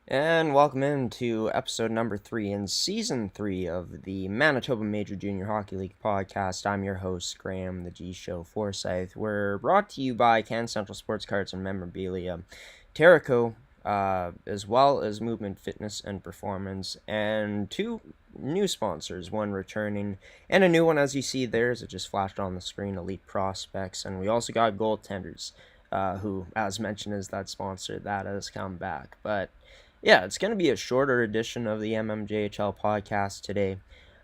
And welcome into episode number 3 in season 3 of the Manitoba Major Junior Hockey League podcast. I'm your host, Graham, the G Show Forsyth. We're brought to you by Can Central Sports Cards and Memorabilia, Terrico, as well as Movement Fitness and Performance, and two new sponsors, one returning and a new one, as you see there, as it just flashed on the screen, Elite Prospects. And we also got Goaltenders, who, as mentioned, is that sponsor that has come back. But yeah, it's going to be a shorter edition of the mmjhl podcast today,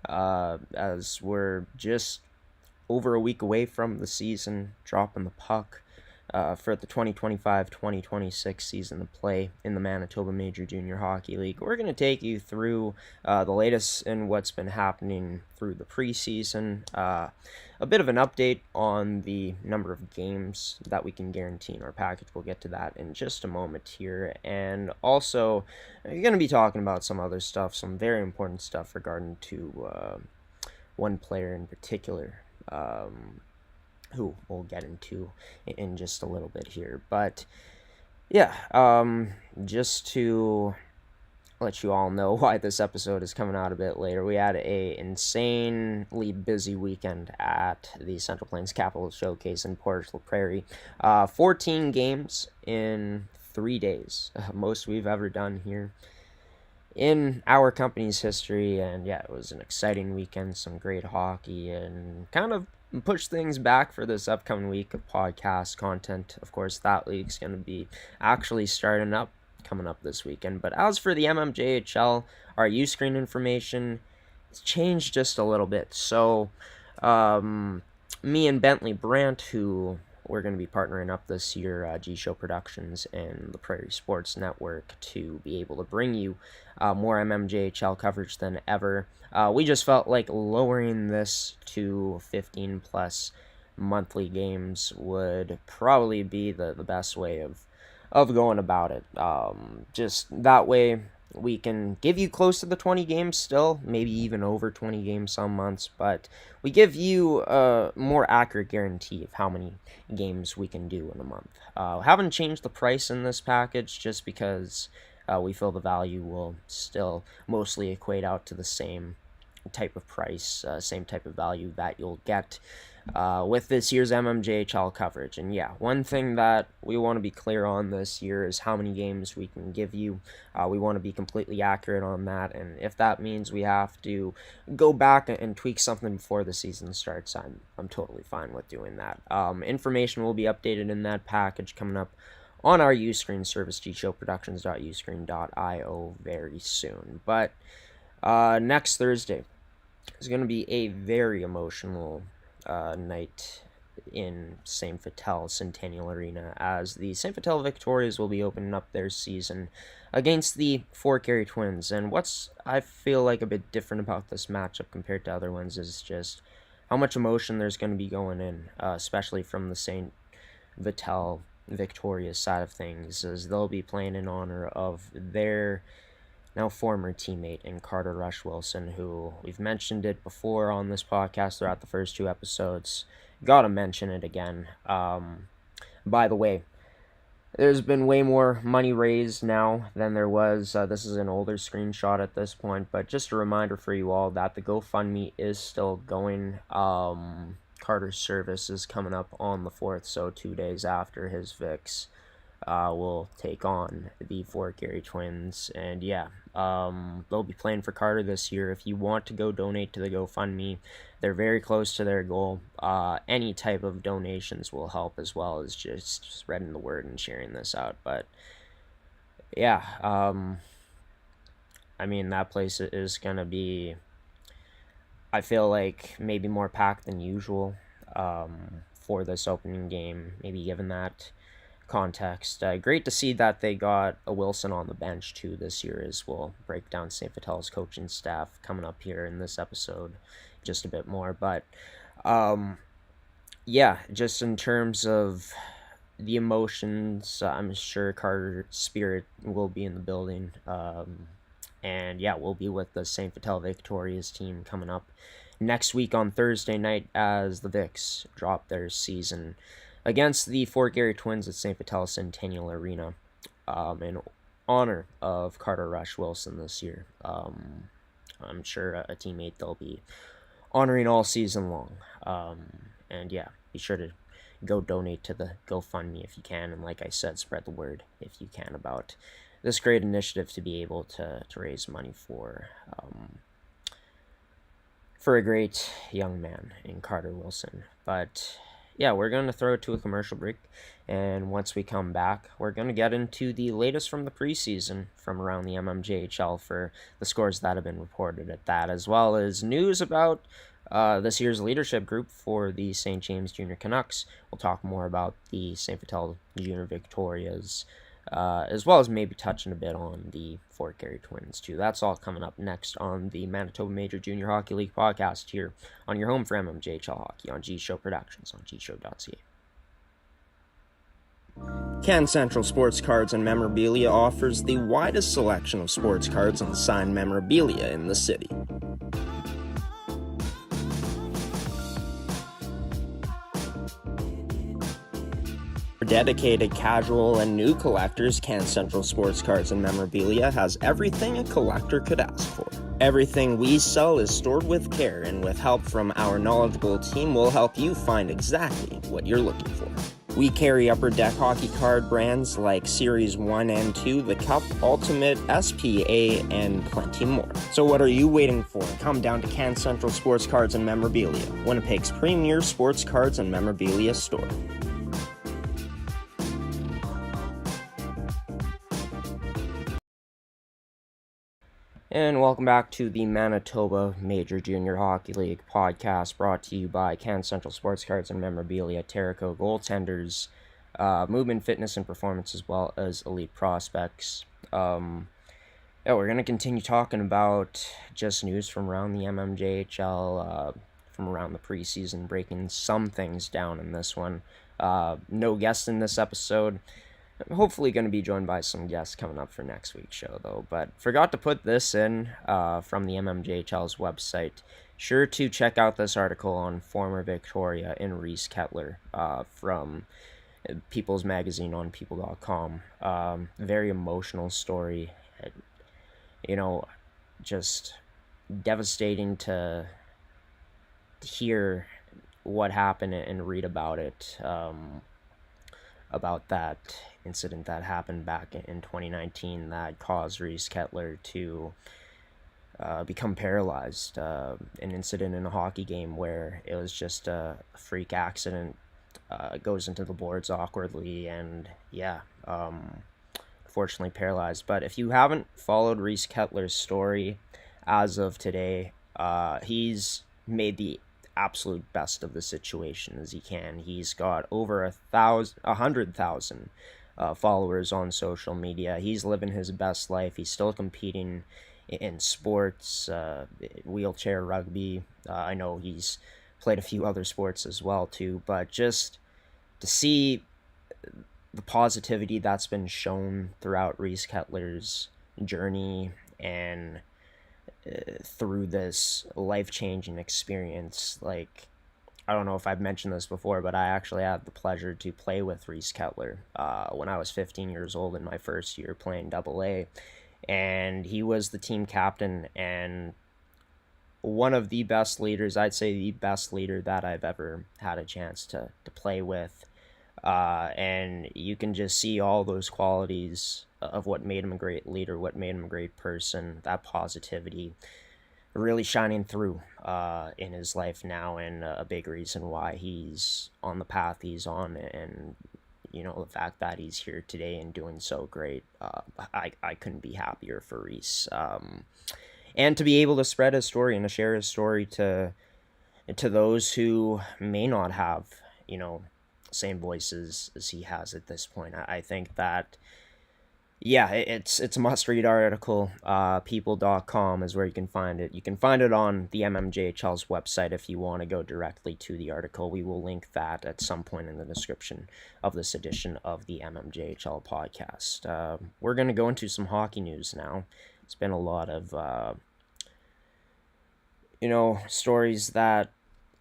as we're just over a week away from the season, dropping the puck for the 2025-2026 season to play in the Manitoba Major Junior Hockey League. We're going to take you through the latest in what's been happening through the preseason, a bit of an update on the number of games that we can guarantee in our package. We'll get to that in just a moment here. And also, you're going to be talking about some other stuff, some very important stuff regarding to one player in particular. Who we'll get into in just a little bit here. But yeah, just to let you all know why this episode is coming out a bit later, we had a insanely busy weekend at the Central Plains Capital Showcase in Portage la Prairie. 14 games in 3 days, most we've ever done here in our company's history. And yeah, it was an exciting weekend, some great hockey, and kind of push things back for this upcoming week of podcast content. Of course, that league's going to be actually starting up coming up this weekend. But as for the mmjhl, our U-screen information, it's changed just a little bit. So me and Bentley Brandt, who we're going to be partnering up this year, G Show Productions and the Prairie Sports Network, to be able to bring you more mmjhl coverage than ever. We just felt like lowering this to 15 plus monthly games would probably be the best way of going about it. Just that way we can give you close to the 20 games still, maybe even over 20 games some months, but we give you a more accurate guarantee of how many games we can do in a month. Haven't changed the price in this package just because we feel the value will still mostly equate out to the same type of price, same type of value that you'll get with this year's mmjhl coverage. And yeah, one thing that we want to be clear on this year is how many games we can give you. We want to be completely accurate on that, and if that means we have to go back and tweak something before the season starts, I'm totally fine with doing that. Information will be updated in that package coming up on our Uscreen service, gshowproductions.uscreen.io, very soon. But next Thursday is going to be a very emotional night in St. Vital Centennial Arena, as the St. Vital Victorias will be opening up their season against the Fort Garry Twins. And what's I feel like a bit different about this matchup compared to other ones is just how much emotion there's going to be going in, especially from the St. Vital Victorias side of things, as they'll be playing in honor of their now former teammate in Carter Rush Wilson, who we've mentioned it before on this podcast throughout the first 2 episodes. Gotta mention it again. By the way, there's been way more money raised now than there was. This is an older screenshot at this point, but just a reminder for you all that the GoFundMe is still going. Carter's service is coming up on the 4th, so 2 days after his Vicks will take on the Fort Garry Twins. And yeah, they'll be playing for Carter this year. If you want to go donate to the GoFundMe, they're very close to their goal. Any type of donations will help, as well as just spreading the word and sharing this out. But yeah, I mean, that place is going to be, I feel like, maybe more packed than usual for this opening game, maybe given that context. Great to see that they got a Wilson on the bench too this year, as we'll break down St. Vital's coaching staff coming up here in this episode just a bit more. But yeah, just in terms of the emotions, I'm sure Carter's spirit will be in the building. And yeah, we'll be with the St. Vital Victoria's team coming up next week on Thursday night as the Vics drop their season against the Fort Garry Twins at St. Vital Centennial Arena. And honor of Carter Rush Wilson this year. I'm sure a teammate they'll be honoring all season long. And yeah, be sure to go donate to the GoFundMe if you can. And like I said, spread the word if you can about this great initiative to be able to raise money for a great young man in Carter Wilson. But yeah, we're going to throw it to a commercial break. And once we come back, we're going to get into the latest from the preseason from around the mmjhl for the scores that have been reported at that, as well as news about this year's leadership group for the St. James Junior Canucks. We'll talk more about the St. Vital Junior Victorias, as well as maybe touching a bit on the Fort Garry Twins, too. That's all coming up next on the Manitoba Major Junior Hockey League podcast here on your home for mmjhl Hockey on G-Show Productions on gshow.ca. Can Central Sports Cards and Memorabilia offers the widest selection of sports cards and signed memorabilia in the city. For dedicated casual and new collectors, Can Central Sports Cards and Memorabilia has everything a collector could ask for. Everything we sell is stored with care, and with help from our knowledgeable team, we'll help you find exactly what you're looking for. We carry Upper Deck hockey card brands like Series 1 and 2, The Cup, Ultimate, SPA, and plenty more. So what are you waiting for? Come down to Can Central Sports Cards and Memorabilia, Winnipeg's premier sports cards and memorabilia store. And welcome back to the Manitoba Major Junior Hockey League podcast, brought to you by Can Central Sports Cards and Memorabilia, Terrico Goaltenders, Movement, Fitness, and Performance, as well as Elite Prospects. We're going to continue talking about just news from around the MMJHL, from around the preseason, breaking some things down in this one. No guest in this episode. Hopefully going to be joined by some guests coming up for next week's show, though. But forgot to put this in from the MMJHL's website. Sure to check out this article on former Victoria and Reese Kettler from People's Magazine on people.com. Very emotional story. Just devastating to hear what happened and read about it. About that incident that happened back in 2019 that caused Reese Kettler to become paralyzed. An incident in a hockey game where it was just a freak accident, goes into the boards awkwardly, and unfortunately paralyzed. But if you haven't followed Reese Kettler's story as of today, he's made the absolute best of the situation as he can. He's got over 100,000 followers on social media. He's living his best life. He's still competing in sports, wheelchair rugby. I know he's played a few other sports as well too, but just to see the positivity that's been shown throughout Reese Kettler's journey and through this life-changing experience. Like, I don't know if I've mentioned this before, but I actually had the pleasure to play with Reese Kettler when I was 15 years old in my first year playing AA, and he was the team captain and one of the best leaders, I'd say the best leader that I've ever had a chance to play with. And you can just see all those qualities of what made him a great leader, what made him a great person, that positivity really shining through in his life now, and a big reason why he's on the path he's on, and the fact that he's here today and doing so great. I couldn't be happier for Reese, and to be able to spread his story and to share his story to those who may not have same voices as he has at this point. I think that it's a must-read article. People.com is where you can find it. You can find it on the MMJHL's website if you want to go directly to the article. We will link that at some point in the description of this edition of the MMJHL podcast. We're going to go into some hockey news now. It's been a lot of stories that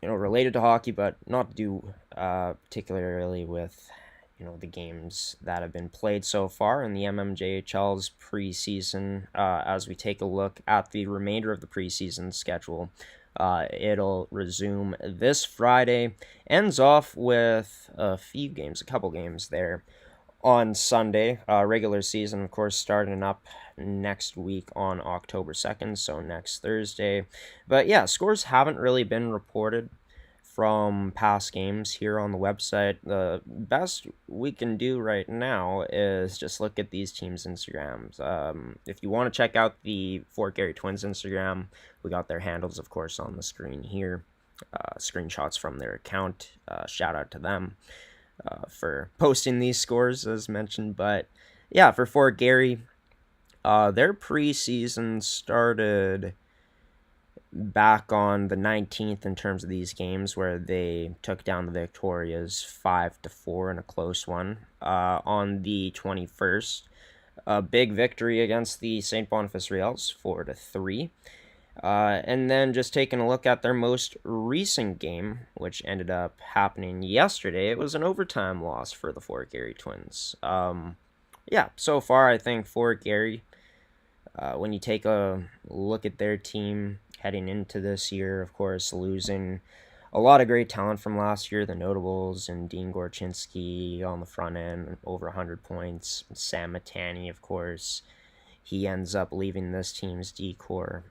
related to hockey, but not to do particularly with the games that have been played so far in the MMJHL's preseason. As we take a look at the remainder of the preseason schedule, it'll resume this Friday, ends off with a couple games there on Sunday. Regular season, of course, starting up next week on October 2nd, so next Thursday. But yeah, scores haven't really been reported from past games here on the website. The best we can do right now is just look at these teams' Instagrams. If you want to check out the Fort Garry Twins Instagram, we got their handles, of course, on the screen here. Screenshots from their account. Shout out to them for posting these scores, as mentioned. But yeah, for Fort Garry, their preseason started back on the 19th in terms of these games, where they took down the Victorias 5-4 in a close one. On the 21st, a big victory against the St. Boniface Reals 4-3. And then just taking a look at their most recent game, which ended up happening yesterday, it was an overtime loss for the Fort Garry Twins. Yeah, so far I think Fort Garry, when you take a look at their team heading into this year, of course, losing a lot of great talent from last year, the notables, and Dean Gorchinski on the front end, over 100 points. Sam Matani, of course. He ends up leaving this team's decor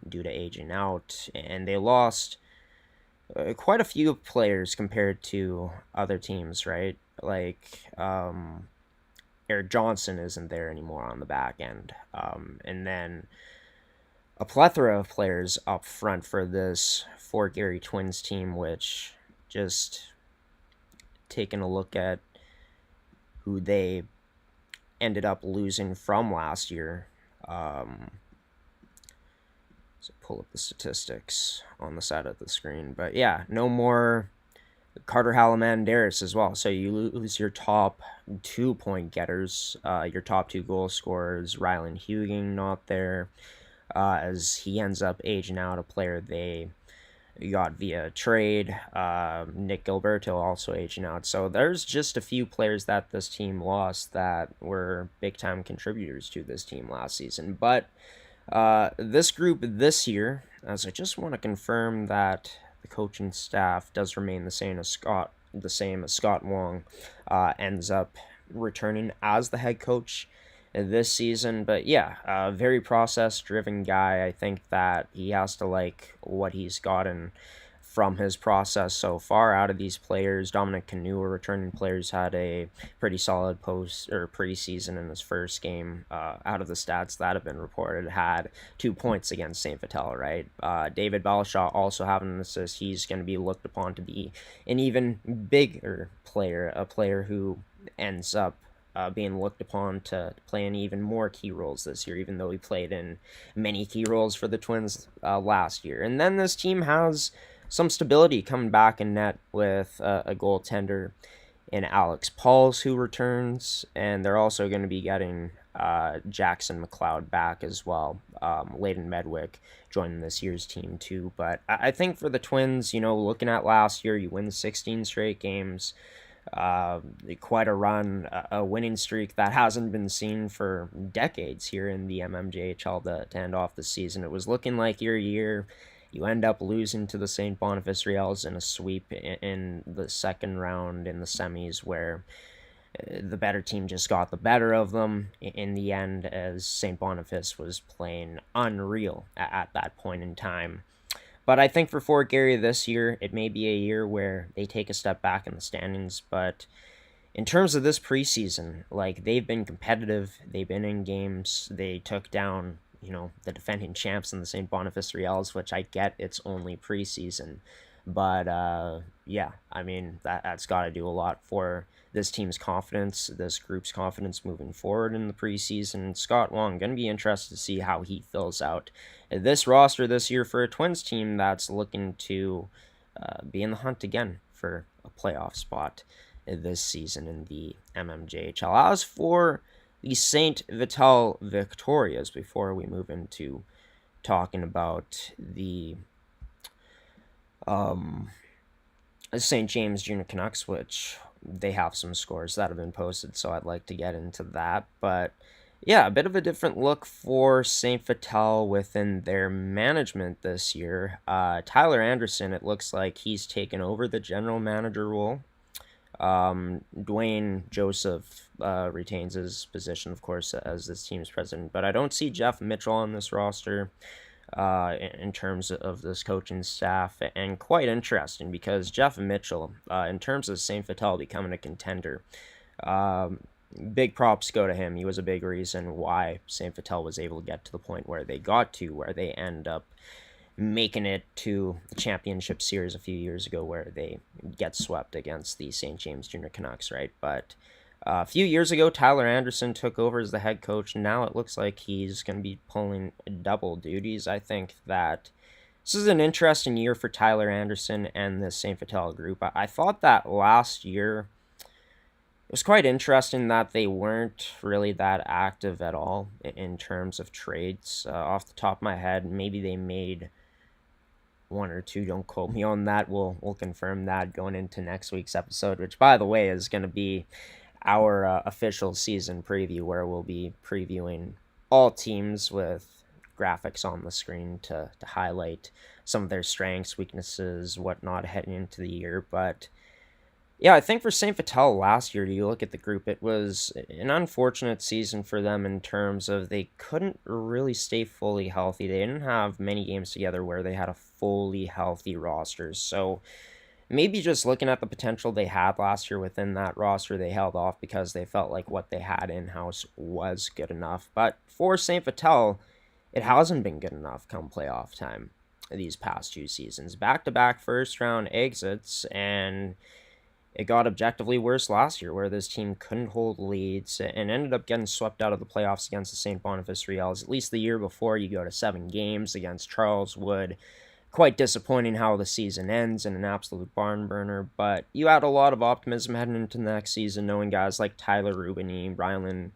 due to aging out, and they lost quite a few players compared to other teams, right? Like Eric Johnson isn't there anymore on the back end, and then a plethora of players up front for this Fort Garry Twins team, which just taking a look at who they ended up losing from last year. So pull up the statistics on the side of the screen. But yeah, no more Carter Halaman-Darris as well. So you lose your top 2-point getters, your top 2 goal scorers. Rylan Huging not there, as he ends up aging out, a player they got via trade. Nick Gilberto also aging out. So there's just a few players that this team lost that were big-time contributors to this team last season. But this group this year, as I just want to confirm that the coaching staff does remain the same as Scott Wong ends up returning as the head coach this season. But yeah, very process-driven guy. I think that he has to like what he's gotten from his process so far out of these players. Dominic Canoe, a returning players, had a pretty solid preseason in his first game. Out of the stats that have been reported, had 2 points against St. Vital, right? David Balshaw also having an assist. He's going to be looked upon to be an even bigger player, a player who ends up being looked upon to play in even more key roles this year, even though he played in many key roles for the Twins last year. And then this team has some stability coming back in net with a goaltender in Alex Pauls, who returns, and they're also going to be getting Jackson McLeod back as well. Layden Medwick joining this year's team too. But I think for the Twins, looking at last year, you win 16 straight games. Quite a run, a winning streak that hasn't been seen for decades here in the MMJHL to end off the season. It was looking like year you end up losing to the St. Boniface Reals in a sweep in the second round in the semis, where the better team just got the better of them in the end, as St. Boniface was playing unreal at that point in time. But I think for Fort Garry this year, it may be a year where they take a step back in the standings. But in terms of this preseason, like, they've been competitive. They've been in games. They took down, the defending champs in the St. Boniface Reals, which I get it's only preseason. But yeah, I mean, that's got to do a lot for this team's confidence, this group's confidence moving forward in the preseason. Scott Wong, going to be interested to see how he fills out this roster this year for a Twins team that's looking to be in the hunt again for a playoff spot this season in the MMJHL. As for the St. Vital Victorias, before we move into talking about the St. James Junior Canucks, which they have some scores that have been posted, so I'd like to get into that. But yeah, a bit of a different look for St. Vital within their management this year. Tyler Anderson, it looks like he's taken over the general manager role. Dwayne Joseph retains his position, of course, as this team's president, but I don't see Jeff Mitchell on this roster in terms of this coaching staff, and quite interesting because Jeff Mitchell, in terms of St. Vital becoming a contender, um, big props go to him. He was a big reason why St. Vital was able to get to the point where they got to, where they end up making it to the championship series a few years ago, where they get swept against the St. James Junior Canucks, right? But a few years ago, Tyler Anderson took over as the head coach, and now it looks like he's going to be pulling double duties. I think that this is an interesting year for Tyler Anderson and the St. Vital group. I thought that last year it was quite interesting that they weren't really that active at all in terms of trades. Off the top of my head, maybe they made one or two. Don't quote me on that. We'll confirm that going into next week's episode, which, by the way, is going to be our official season preview, where we'll be previewing all teams with graphics on the screen to highlight some of their strengths, weaknesses, whatnot heading into the year. But yeah, I think for St. Vital last year, you look at the group, it was an unfortunate season for them in terms of they couldn't really stay fully healthy. They didn't have many games together where they had a fully healthy roster. So maybe just looking at the potential they had last year within that roster, they held off because they felt like what they had in house was good enough. But for St. Vital, it hasn't been good enough come playoff time these past two seasons. Back to back first round exits, and it got objectively worse last year, where this team couldn't hold leads and ended up getting swept out of the playoffs against the St. Boniface Riels. At least the year before, you go to 7 games against Charles Wood. Quite disappointing how the season ends, and an absolute barn burner, but you had a lot of optimism heading into the next season, knowing guys like Tyler Rubini, Rylan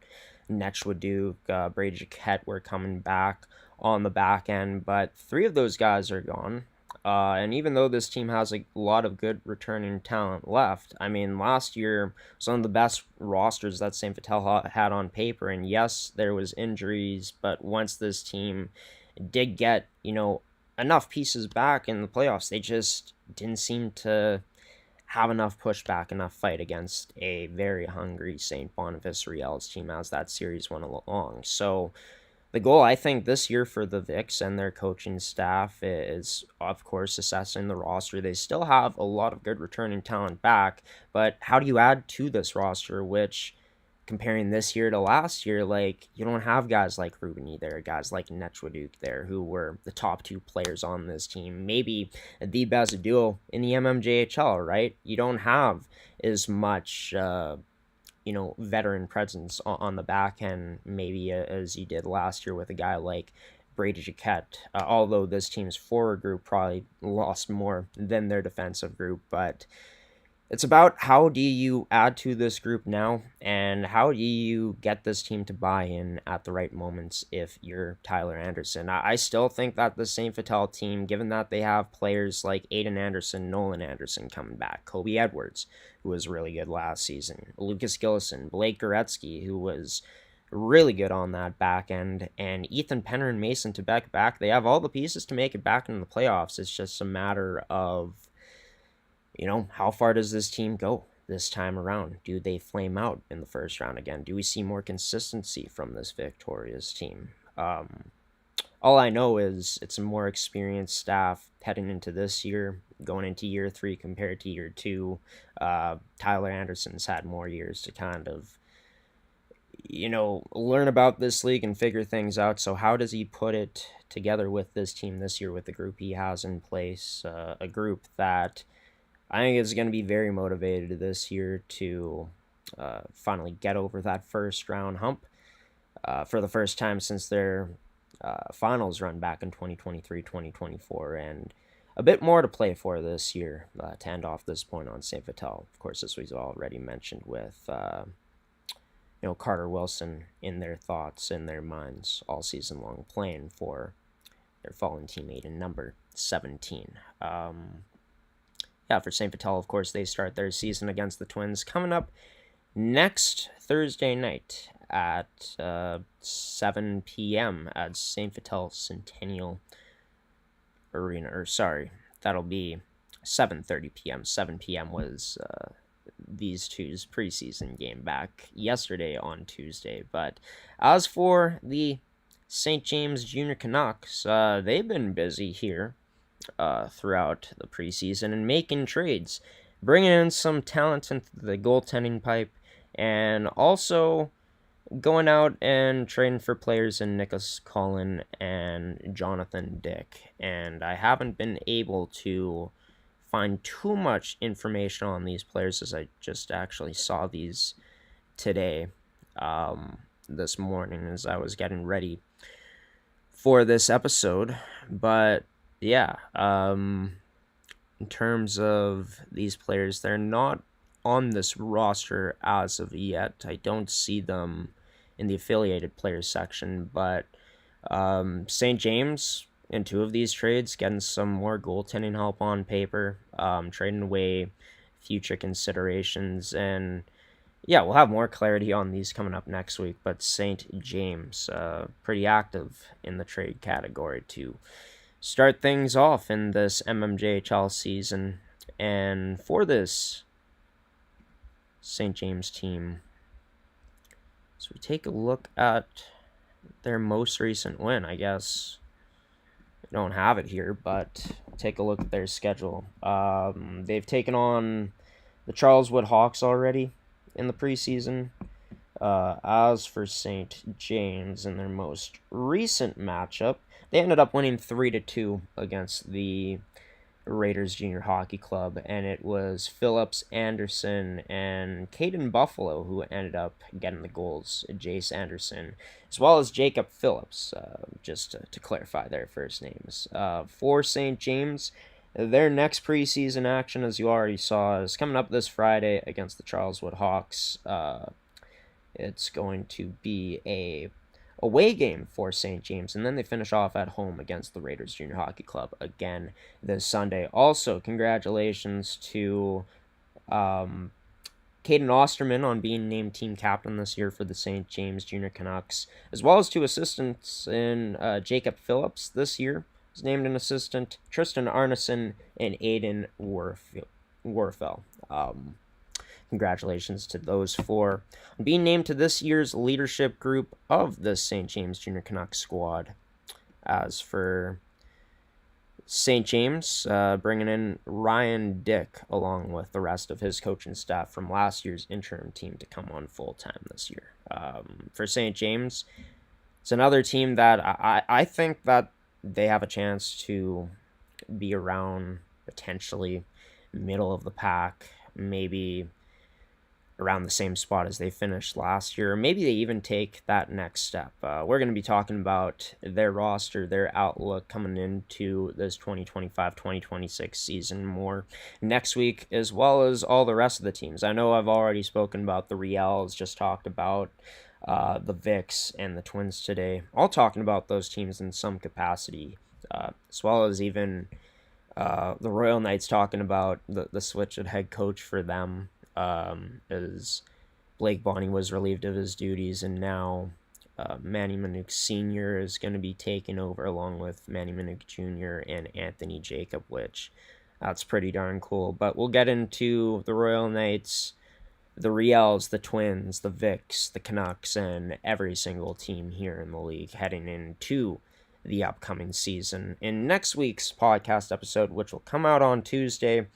Netchwaduk, Brady Jaquette were coming back on the back end, but 3 of those guys are gone. And even though this team has a lot of good returning talent left, I mean, last year was one of the best rosters that St. Vital had on paper. And yes, there was injuries, but once this team did get, enough pieces back in the playoffs, they just didn't seem to have enough pushback, enough fight against a very hungry St. Boniface Riels team as that series went along. So the goal, I think, this year for the Vics and their coaching staff is, of course, assessing the roster. They still have a lot of good returning talent back, but how do you add to this roster, which, comparing this year to last year, like, you don't have guys like Rubini there, guys like Netchwaduk there, who were the top 2 players on this team, maybe the best duo in the mmjhl, right? You don't have as much veteran presence on the back end, maybe as you did last year with a guy like Brady Jaquette. Although this team's forward group probably lost more than their defensive group, but it's about how do you add to this group now, and how do you get this team to buy in at the right moments if you're Tyler Anderson. I still think that the St. Vital team, given that they have players like Aiden Anderson, Nolan Anderson coming back, Kobe Edwards, who was really good last season, Lucas Gillison, Blake Goretzky, who was really good on that back end, and Ethan Penner and Mason Tebek back, they have all the pieces to make it back into the playoffs. It's just a matter of how far does this team go this time around? Do they flame out in the first round again? Do we see more consistency from this victorious team? All I know is it's a more experienced staff heading into this year, going into year 3 compared to year 2. Tyler Anderson's had more years to kind of, learn about this league and figure things out. So how does he put it together with this team this year with the group he has in place? A group that I think is going to be very motivated this year to finally get over that first round hump for the first time since their finals run back in 2023-2024, and a bit more to play for this year to end off this point on St. Vital. Of course, this was already mentioned with Carter Wilson in their thoughts, in their minds all season long, playing for their fallen teammate in number 17. yeah, for St. Vital, of course, they start their season against the Twins coming up next Thursday night at 7 p.m. at St. Vital Centennial Arena. Or sorry, that'll be 7:30 p.m. 7 p.m. was these two's preseason game back yesterday on Tuesday. But as for the St. James Junior Canucks, they've been busy here throughout the preseason and making trades, bringing in some talent into the goaltending pipe, and also going out and trading for players in Nicholas Collin and Jonathan Dick. And I haven't been able to find too much information on these players as I just actually saw these today, this morning as I was getting ready for this episode. But yeah, in terms of these players, they're not on this roster as of yet. I don't see them in the affiliated players section, but St. James in two of these trades getting some more goaltending help on paper, trading away future considerations, and yeah, we'll have more clarity on these coming up next week. But St. James, pretty active in the trade category to start things off in this mmjhl season. And for this St. James team, so we take a look at their most recent win. I guess I don't have it here, but take a look at their schedule. They've taken on the Charleswood Hawks already in the preseason. As for St. James in their most recent matchup, they ended up winning 3-2 against the Raiders Junior Hockey Club, and it was Phillips, Anderson, and Caden Buffalo who ended up getting the goals. Jace Anderson, as well as Jacob Phillips, just to clarify their first names. For St. James, their next preseason action, as you already saw, is coming up this Friday against the Charleswood Hawks. It's going to be a away game for St. James, and then they finish off at home against the Raiders Junior Hockey Club again this Sunday. Also, congratulations to Caden Osterman on being named team captain this year for the St. James Junior Canucks, as well as two assistants in Jacob Phillips this year was named an assistant, Tristan Arneson and Aiden Warfel. Congratulations to those four being named to this year's leadership group of the St. James Junior Canucks squad. As for St. James, bringing in Ryan Dick along with the rest of his coaching staff from last year's interim team to come on full-time this year. For St. James, it's another team that I think that they have a chance to be around potentially middle of the pack, maybe around the same spot as they finished last year. Maybe they even take that next step. We're going to be talking about their roster, their outlook coming into this 2025-2026 season more next week, as well as all the rest of the teams. I know I've already spoken about the Riels, just talked about the Vics and the Twins today, all talking about those teams in some capacity, as well as even the Royal Knights talking about the switch at head coach for them, as Blake Bonney was relieved of his duties, and now Manny Manook Sr. is going to be taking over along with Manny Manook Jr. and Anthony Jacob, which that's pretty darn cool. But we'll get into the Royal Knights, the Riels, the Twins, the Vics, the Canucks, and every single team here in the league heading into the upcoming season in next week's podcast episode, which will come out on Tuesday.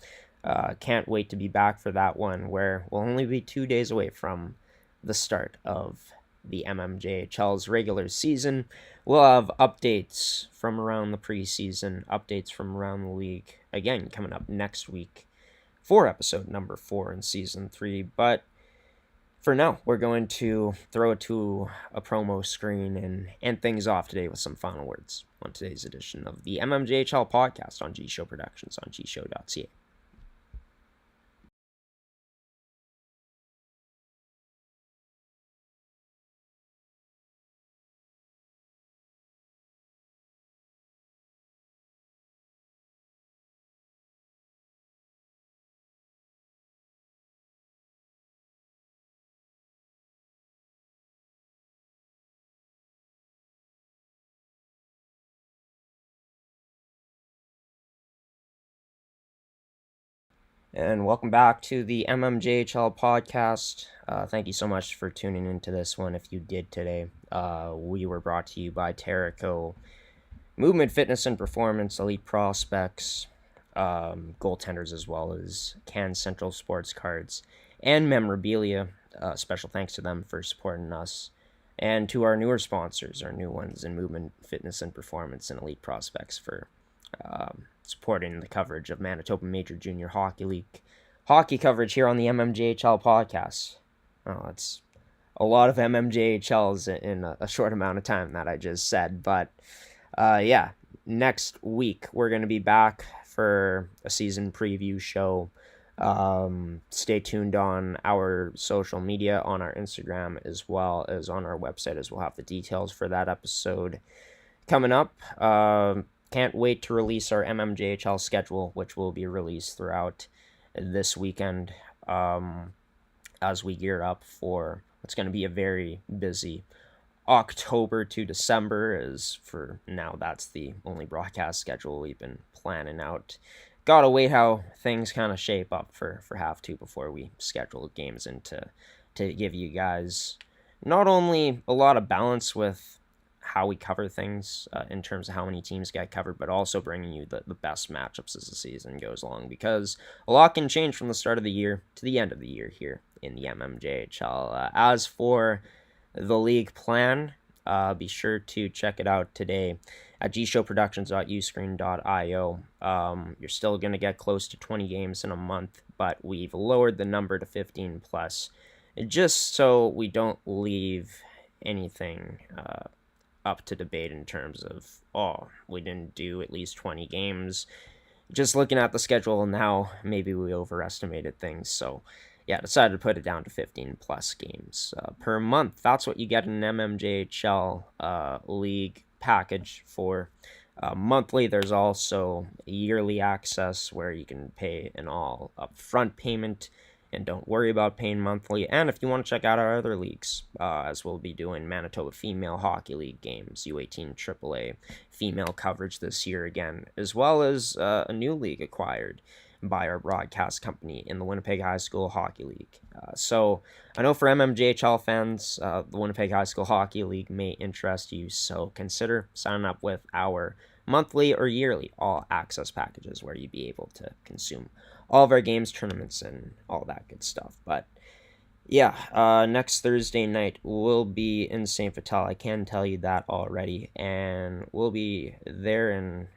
Can't wait to be back for that one, where we'll only be 2 days away from the start of the mmjhl's regular season. We'll have updates from around the preseason, updates from around the league, again, coming up next week for episode number 4 in season 3. But for now, we're going to throw it to a promo screen and end things off today with some final words on today's edition of the mmjhl podcast on G Show Productions on gshow.ca. And welcome back to the mmjhl podcast. Thank you so much for tuning into this one. If you did today, we were brought to you by Terrico Movement, Fitness, and Performance, Elite Prospects, goaltenders, as well as Can Central Sports Cards and memorabilia. Special thanks to them for supporting us. And to our newer sponsors, our new ones in Movement, Fitness, and Performance, and Elite Prospects for supporting the coverage of Manitoba Major Junior Hockey League hockey coverage here on the mmjhl podcast. Oh, it's a lot of mmjhls in a short amount of time that I just said, but yeah, next week we're going to be back for a season preview show. Stay tuned on our social media, on our Instagram, as well as on our website, as we'll have the details for that episode coming up. Can't wait to release our mmjhl schedule, which will be released throughout this weekend as we gear up for what's going to be a very busy October to December. Is for now, that's the only broadcast schedule we've been planning out. Gotta wait how things kind of shape up for half two before we schedule games in to give you guys not only a lot of balance with how we cover things in terms of how many teams get covered, but also bringing you the best matchups as the season goes along, because a lot can change from the start of the year to the end of the year here in the mmjhl. As for the league plan, be sure to check it out today at gshowproductions.uscreen.io. You're still going to get close to 20 games in a month, but we've lowered the number to 15 plus, just so we don't leave anything up to debate in terms of, oh, we didn't do at least 20 games. Just looking at the schedule now, maybe we overestimated things. So, yeah, decided to put it down to 15 plus games per month. That's what you get in an mmjhl league package for monthly. There's also yearly access where you can pay an all upfront payment and don't worry about paying monthly. And if you want to check out our other leagues, as we'll be doing Manitoba Female Hockey League games, U18 AAA female coverage this year again, as well as a new league acquired by our broadcast company in the Winnipeg High School Hockey League. So I know for mmjhl fans, the Winnipeg High School Hockey League may interest you, so consider signing up with our monthly or yearly all access packages where you'd be able to consume all of our games, tournaments, and all that good stuff. But yeah, next Thursday night we'll be in St. Vital. I can tell you that already, and we'll be there, and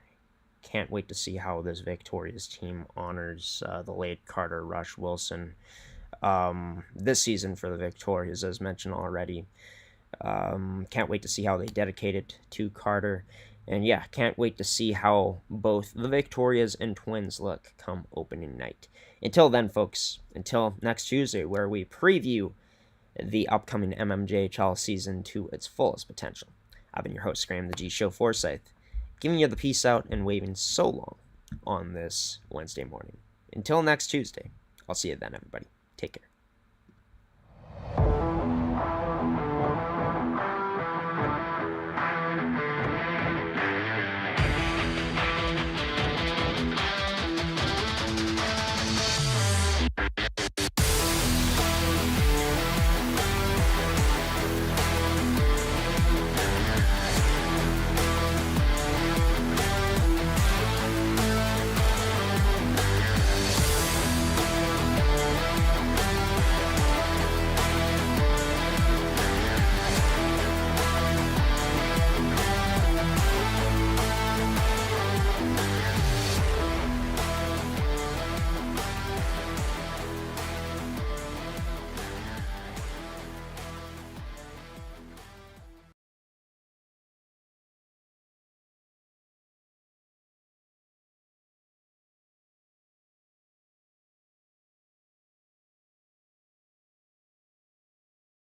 can't wait to see how this Victoria's team honors the late Carter Rush Wilson this season for the Victorias, as mentioned already. Can't wait to see how they dedicate it to Carter. And yeah, can't wait to see how both the Victorias and Twins look come opening night. Until then, folks, until next Tuesday, where we preview the upcoming mmjhl season to its fullest potential. I've been your host, Graham the G Show Forsyth, giving you the peace out and waving so long on this Wednesday morning. Until next Tuesday, I'll see you then, everybody. Take care.